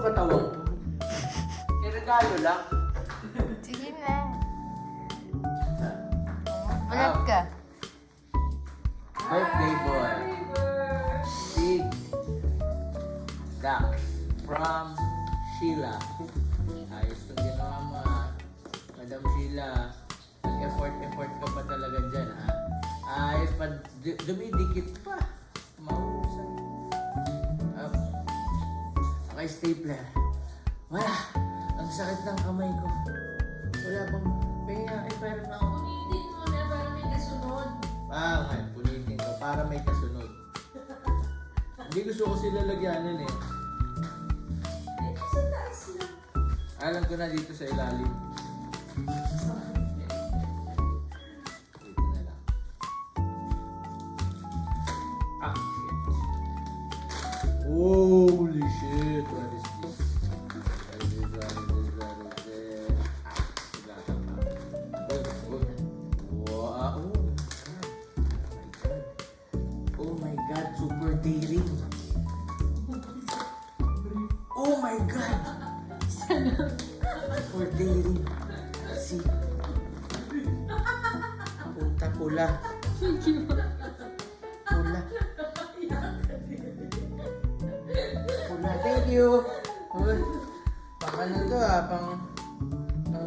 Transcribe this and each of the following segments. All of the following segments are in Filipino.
patawang po. Regalo lang. Sige na. Vlog ka. Birthday boy. Big Dax from Sheila. Ayos itong ginawa mo ha. Madam Sheila. Nag-effort ka pa talaga dyan ha. Ayos pa. Dumidikit pa. Mahusay. Okay, stapler. Wala. Ang sakit ng kamay ko. Wala bang pahinga. Pero na ako. Punitin mo na para may kasunod. Nga, punitin ko para may kasunod. Hindi gusto ko sila lagyanan eh. Ay, sa taas lang. Alam ko na dito sa ilalim. Dito na lang. Ah, shit. Holy shit. What is this? What is this? What is this? What is this? Ah, sigatan pa. Wow. Oh my God. Super daring. Oh my God. Super daring. Si. Puta pula. Pula. Pula. Thank you. Uy, pang ano to pang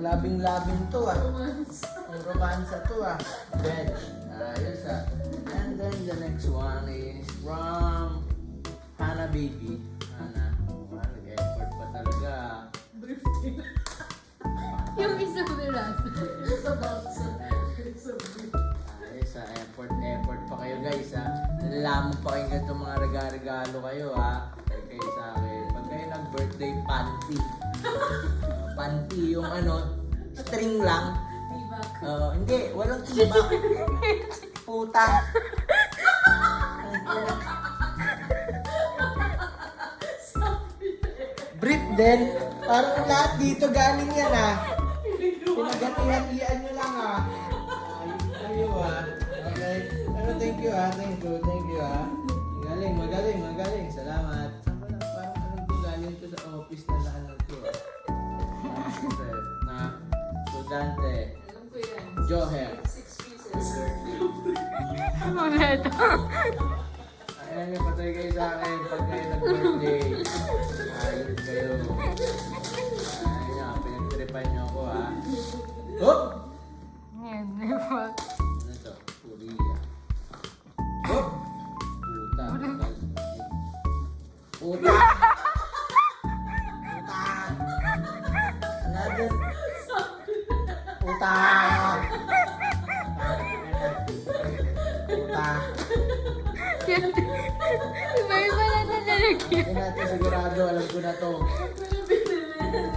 labing-labing to Pang romansa to Bench. Ayos And then the next one is from Hannah Baby. Hannah. Nag-effort pa talaga. Yung isang piraso. Sa box. Ayos effort pa kayo guys Nalaman pa kayo ganito mga regalo kayo kayo sa akin. Pag kayo nag-birthday panty. Panty yung string lang. Hindi, walang tibak. Puta. Brief din. Parang lahat dito galing yan Pinagati-hatian nyo lang Ayun Okay. Thank you Thank you Magaling. Salamat. Parang galing to sa office na lahat to Na Studante. Alam ko yan. Joher. 6 pieces. Ulit. Ayan nga, patay kayo sa akin pag kayo nag-birthday. Ayun kayo. Ayan nga, pinagtripan nyo ako Oh! Yan, di ba? Ano to? Korea. Oh! Puta. Puta! Another. Puta! Puta! Iba-iba na nalagyan. Hindi natin sigurado, alam ko na to.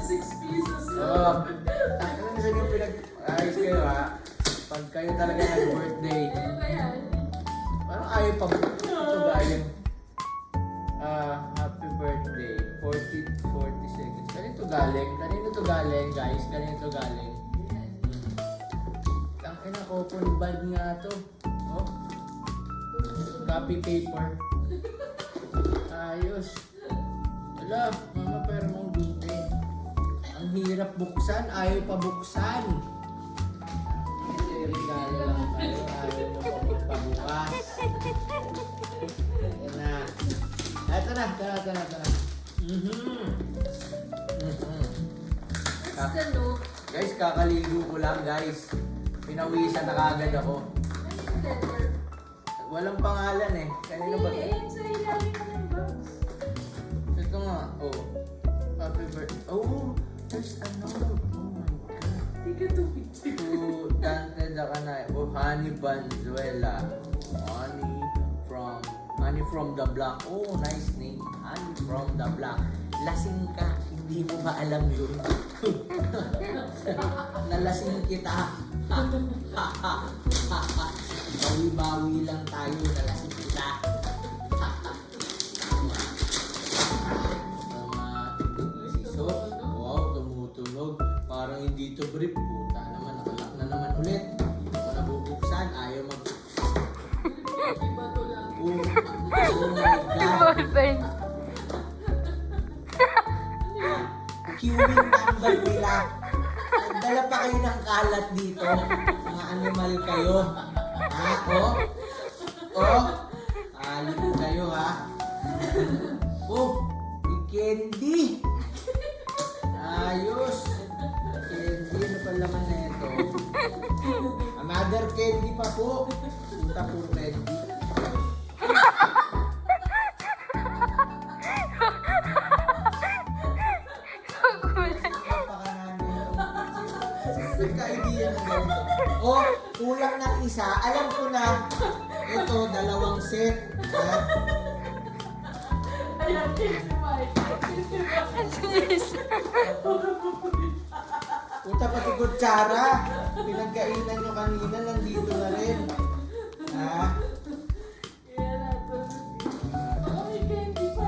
6 pieces. Oo. Ano sa inyo ayos kayo Pag kayo talaga nag-birthday, Ano ba yan? parang ayaw pa ito galing. Happy birthday. 40 seconds. Kanino to galing guys? Kanino to galing? Tangina ko, full bag nga to. Oh. Copy paper. Ayos. Wala, mama pero mong dute. Ang hirap buksan, ayaw pa buksan. Hindi, regalo lang tayo, ayaw mo pa magpabukas. Ayan na. Ito na. Basta no. Guys, kakaligo ko lang guys. Pinawisan na kagad ako. Letter. Walang pangalan Kanino ba? Ayun sa ilalim ng box. Ito nga. Oh. Happy birthday. Oh, there's a note. Oh my God. Hindi ka tumigil. To Dante Dacanay. Oh, Honey Banzuela. Honey from the block. Oh, nice name. Honey from the block. Lasing ka. Hindi mo ba alam yun? Nalasing kita. Bawi-bawi lang tayo. Nalasing kita. Sisot. Wow, tumutunog. Parang hindi to brief. Puta naman, nakalak na naman ulit. Hindi ko nabubuksan. Ayaw mag... Iba to lang. Oh my God. Ballpen. queuing number nila. Nagdala pa kayo ng kalat dito. Mga animal kayo. Ha? Alit kayo ha. May candy. Ayos. Candy, ano pa laman na ito? Another candy pa po. Punta po candy. Nagka-idea ng ganito. Kulang ng isa. Alam ko na. Ito, dalawang set. Ha? Ayan, Puta pati kutsara. Pinagkainan nyo kanina, nandito na rin. Ha? Ayan na, may candy pa.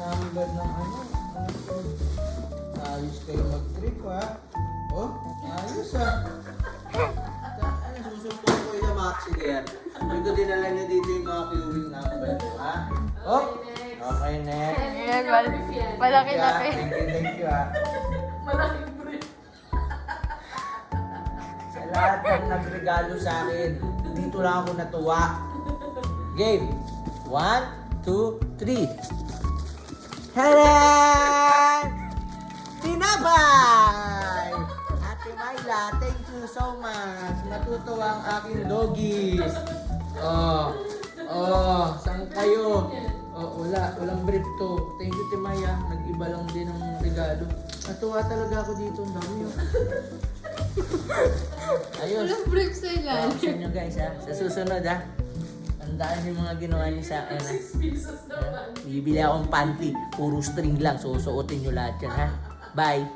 Number ng ano? Ayos kayo mag-trip ha? Ayos ha? Susumpong ko yung maxi yan. Dito dinala nyo dito yung mga queuing number. Ha? Okay, next. Ayan, malaki-laki. Thank you ha. Malaking brief. Sa lahat ng nagregalo sa akin, dito lang ako natuwa. Game. 1, 2, 3. Haran! Tinapay! Ate Myla, thank you so much. Natutuwa ang aking doggies. Saan kayo? Walang brief to. Thank you, Timaya. Nag-iba lang din ang regalo. Natuwa talaga ako dito. Ang dami yun. Ayos. Walang brief sa ilalim. Sa inyo guys ha. Sa susunod ha. Tandaan yung mga ginawa niyo sa akin ha. 6 pesos naman. Bibili akong panty. Puro string lang. Susuotin nyo lahat yan ha. Bye.